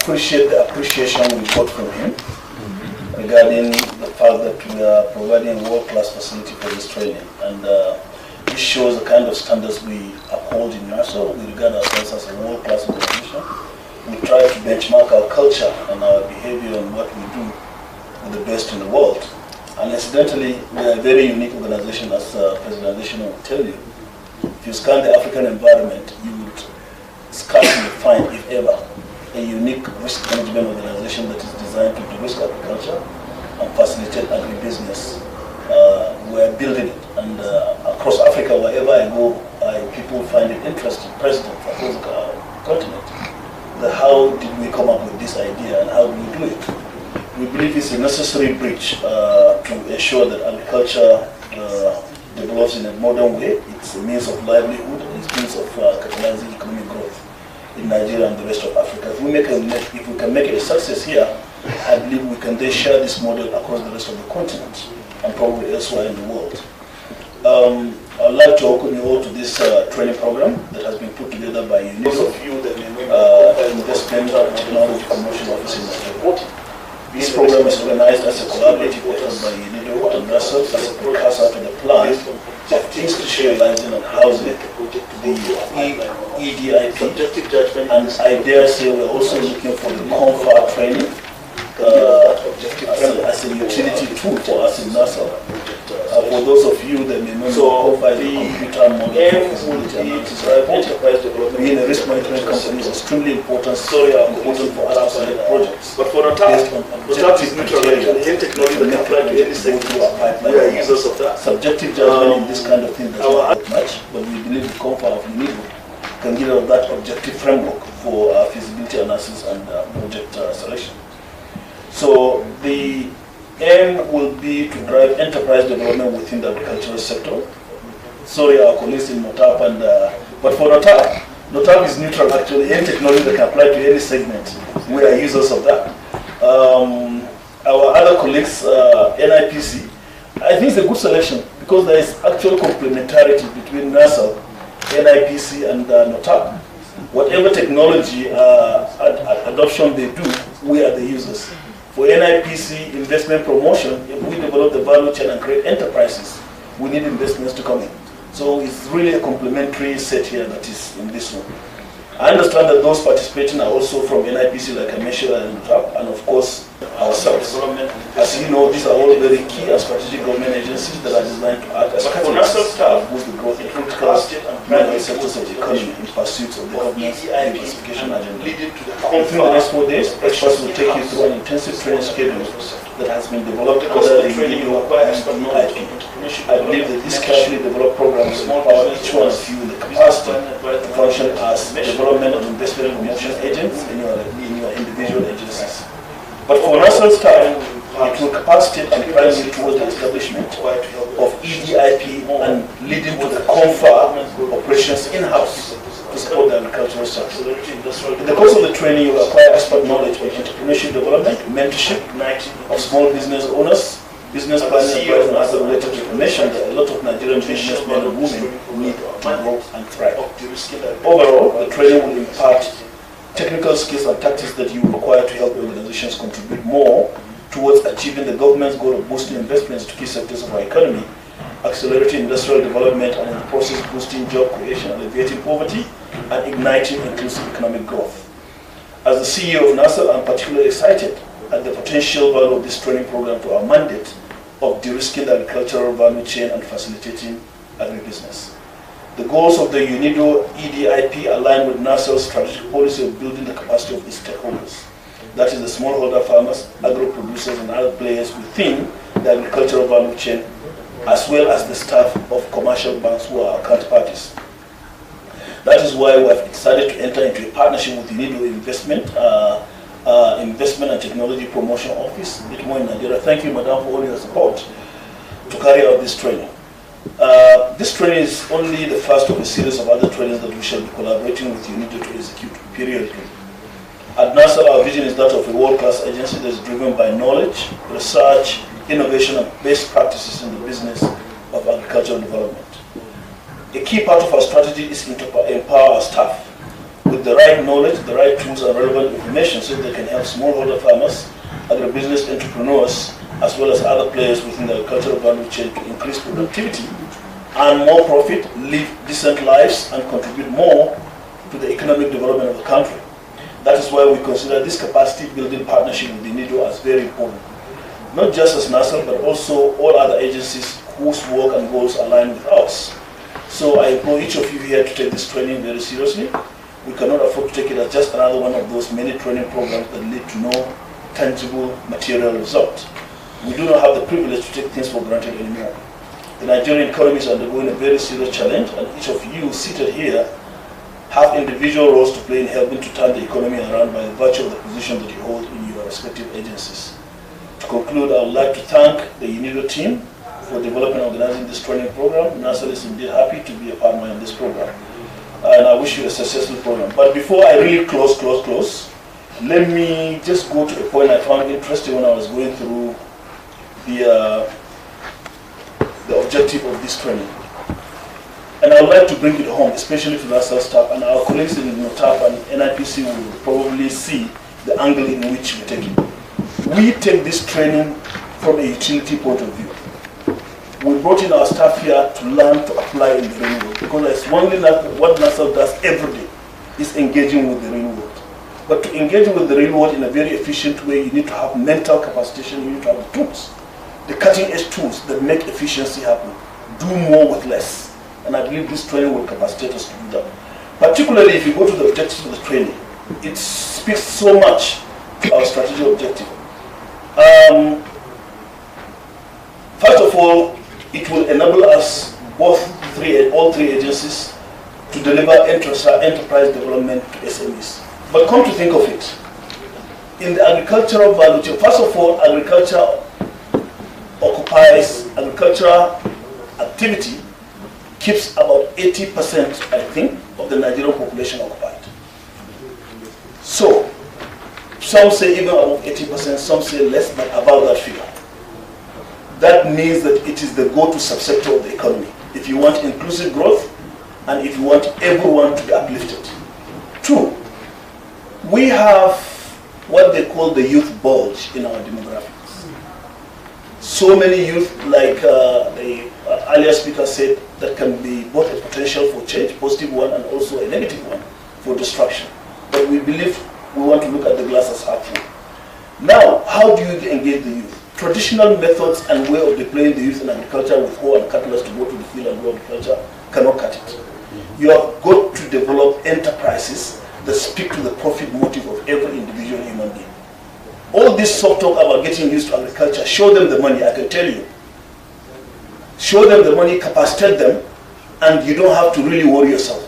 appreciate the appreciation we got from him regarding the fact that we are providing a world-class facility for this training. And this shows the kind of standards we uphold in NIRSAL. We regard ourselves as a world-class organization. We try to benchmark our culture and our behavior and what we do with the best in the world. And incidentally, we are a very unique organization, as President Additional will tell you. If you scan the African environment, you would scarcely find, if ever, a unique risk management organization that is designed to de-risk agriculture and facilitate agribusiness. We are building it, and across Africa, wherever I go, people find it interesting, presidents across the continent. How did we come up with this idea and how do we do it? We believe it's a necessary bridge to ensure that agriculture develops in a modern way. It's a means of livelihood, it's a means of catalyzing economic growth in Nigeria and the rest of Africa. If we can make it a success here, I believe we can then share this model across the rest of the continent and probably elsewhere in the world. I'd like to welcome you all to this training program that has been put together by UNIDO, Investment and Technology Promotion Office in Nigeria. This program is organized as a collaborative effort by UNIDO and NRSAL as a precursor to the plan of institutionalizing and housing the EDIP. And I dare say we're also looking for the CONFA training as a utility tool for us in NRSAL. For those of you that may know, CONFA is a computer model for feasibility analysis report. Being a risk management company is extremely important for us to select projects. But for NOTAP is neutral, any technology that can apply to any segment, we are users of that. Subjective judgment in this kind of thing doesn't work much, but we believe the CONFA of UNIDO can give us that objective framework for feasibility analysis and project selection. So the aim will be to drive enterprise development within the agricultural sector. Sorry, our colleagues in NOTAP, but for NOTAP is neutral actually. Any technology that can apply to any segment, we are users of that. Our other colleagues, NIPC, I think it's a good selection because there is actual complementarity between NIRSAL, NIPC, and NOTAP. Whatever technology adoption they do, we are the users. For NIPC investment promotion, if we develop the value chain and create enterprises, we need investments to come in. So it's really a complementary set here that is in this one. I understand that those participating are also from NIPC, like I mentioned, and of course ourselves. As you know, these are all very key and strategic government agencies that are designed to act as catalysts to boost the growth in critical many sectors of the economy in pursuit of the government's diversification agenda. Within the next 4 days, experts will take you through an intensive training schedule that has been developed under the UNIDO and EDIP. I believe that these carefully developed programs empower each one of you in the capacity to function as development and investment promotion agents in your individual agencies. But for NRSAL staff, it will capacitate and prime you towards the establishment of EDIP and leading to the CONFA operations in-house to support the agricultural sector. In the course of the training, you will acquire expert knowledge on entrepreneurship development, mentorship of small business owners, business planning advice, and other related information that a lot of Nigerian businessmen and women need to grow and thrive. Overall, the training will impart technical skills and tactics that you require to help organizations contribute more towards achieving the government's goal of boosting investments to key sectors of our economy, accelerating industrial development, and in the process boosting job creation, alleviating poverty, and igniting inclusive economic growth. As the CEO of NIRSAL, I'm particularly excited at the potential value of this training program to our mandate of de-risking the agricultural value chain and facilitating agribusiness. The goals of the UNIDO EDIP align with NIRSAL's strategic policy of building the capacity of its stakeholders. That is the smallholder farmers, agro-producers, and other players within the agricultural value chain, as well as the staff of commercial banks who are our counterparties. That is why we have decided to enter into a partnership with UNIDO Investment and Technology Promotion Office, ITMO in Nigeria. Thank you, Madam, for all your support to carry out this training. This training is only the first of a series of other trainings that we shall be collaborating with UNIDO to execute periodically. At NIRSAL, our vision is that of a world-class agency that is driven by knowledge, research, innovation, and best practices in the business of agricultural development. A key part of our strategy is to empower our staff with the right knowledge, the right tools and relevant information so they can help smallholder farmers, agribusiness entrepreneurs, as well as other players within the agricultural value chain to increase productivity and more profit, live decent lives, and contribute more to the economic development of the country. That is why we consider this capacity building partnership with UNIDO as very important. Not just as NIRSAL, but also all other agencies whose work and goals align with ours. So I implore each of you here to take this training very seriously. We cannot afford to take it as just another one of those many training programs that lead to no tangible material result. We do not have the privilege to take things for granted anymore. The Nigerian economy is undergoing a very serious challenge, and each of you seated here have individual roles to play in helping to turn the economy around by virtue of the position that you hold in your respective agencies. To conclude, I would like to thank the UNIDO team for developing and organizing this training program. NIRSAL is indeed happy to be a partner in this program, and I wish you a successful program. But before I really close, let me just go to a point I found interesting when I was going through the objective of this training. And I would like to bring it home, especially to NIRSAL staff, and our colleagues in NOTAP and NIPC will probably see the angle in which we take it. We take this training from a utility point of view. We brought in our staff here to learn to apply in the real world, because it's one thing that what NIRSAL does every day is engaging with the real world. But to engage with the real world in a very efficient way, you need to have mental capacitation, you need to have the tools, the cutting-edge tools that make efficiency happen. Do more with less. And I believe this training will capacitate us to do that. Particularly if you go to the objectives of the training, it speaks so much to our strategic objective. First of all, it will enable us, all three agencies, to deliver enterprise development to SMEs. But come to think of it, in the agricultural value chain, first of all, agricultural activity keeps about 80%, I think, of the Nigerian population occupied. So, some say even above 80%, some say less, but about that figure. That means that it is the go-to subsector of the economy. If you want inclusive growth, and if you want everyone to be uplifted. Two, we have what they call the youth bulge in our demographics. So many youth, like the earlier speaker said, that can be both a potential for change, positive one, and also a negative one for destruction. But we believe we want to look at the glass as half full. Now, how do you engage the youth? Traditional methods and way of deploying the youth in agriculture with hoe and cutlass to go to the field and do agriculture cannot cut it. You have got to develop enterprises that speak to the profit motive of every individual human being. All this soft talk about getting used to agriculture, show them the money, I can tell you. Show them the money, capacitate them, and you don't have to really worry yourself.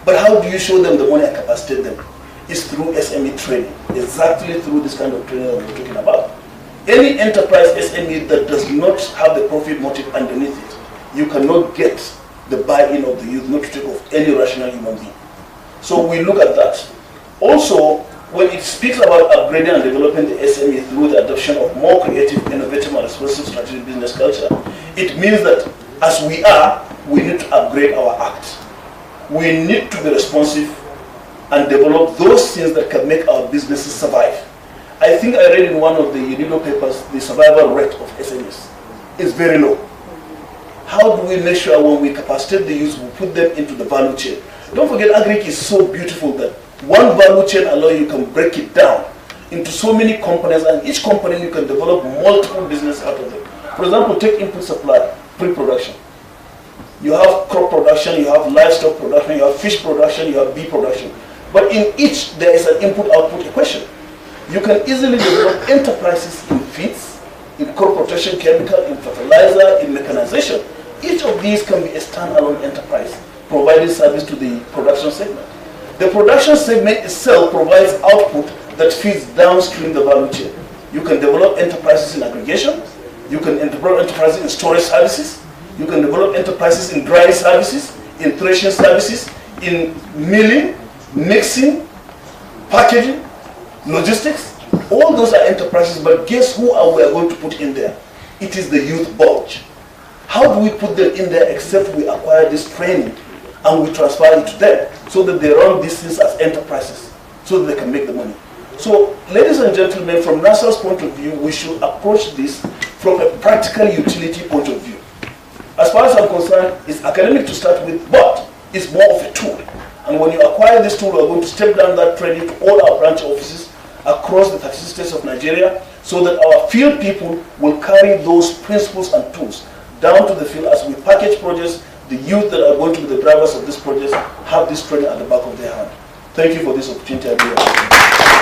But how do you show them the money and capacitate them? It's through SME training, exactly through this kind of training that we're talking about. Any enterprise SME that does not have the profit motive underneath it, you cannot get the buy-in of the youth, not to take off any rational human being. So we look at that. Also, when it speaks about upgrading and developing the SME through the adoption of more creative, innovative, and responsive strategic business culture, it means that as we are, we need to upgrade our act. We need to be responsive and develop those things that can make our businesses survive. I think I read in one of the UNIDO papers, the survival rate of SMEs is very low. How do we make sure when we capacitate the youth, we put them into the value chain? Don't forget, agric is so beautiful that one value chain alone, you can break it down into so many components, and each component you can develop multiple business out of it. For example, take input supply, pre-production. You have crop production, you have livestock production, you have fish production, you have bee production. But in each, there is an input-output equation. You can easily develop enterprises in feeds, in crop protection chemical, in fertilizer, in mechanization. Each of these can be a standalone enterprise, providing service to the production segment. The production segment itself provides output that feeds downstream the value chain. You can develop enterprises in aggregation, you can develop enterprises in storage services, you can develop enterprises in drying services, in threshing services, in milling, mixing, packaging, logistics. All those are enterprises, but guess who we are going to put in there? It is the youth bulge. How do we put them in there except we acquire this training and we transfer it to them so that they run these things as enterprises so that they can make the money. So, ladies and gentlemen, from NIRSAL's point of view, we should approach this from a practical utility point of view. As far as I'm concerned, it's academic to start with, but it's more of a tool. And when you acquire this tool, we're going to step down that training to all our branch offices across the 36 states of Nigeria so that our field people will carry those principles and tools down to the field as we package projects. The youth that are going to be the drivers of this project have this training at the back of their hand. Thank you for this opportunity.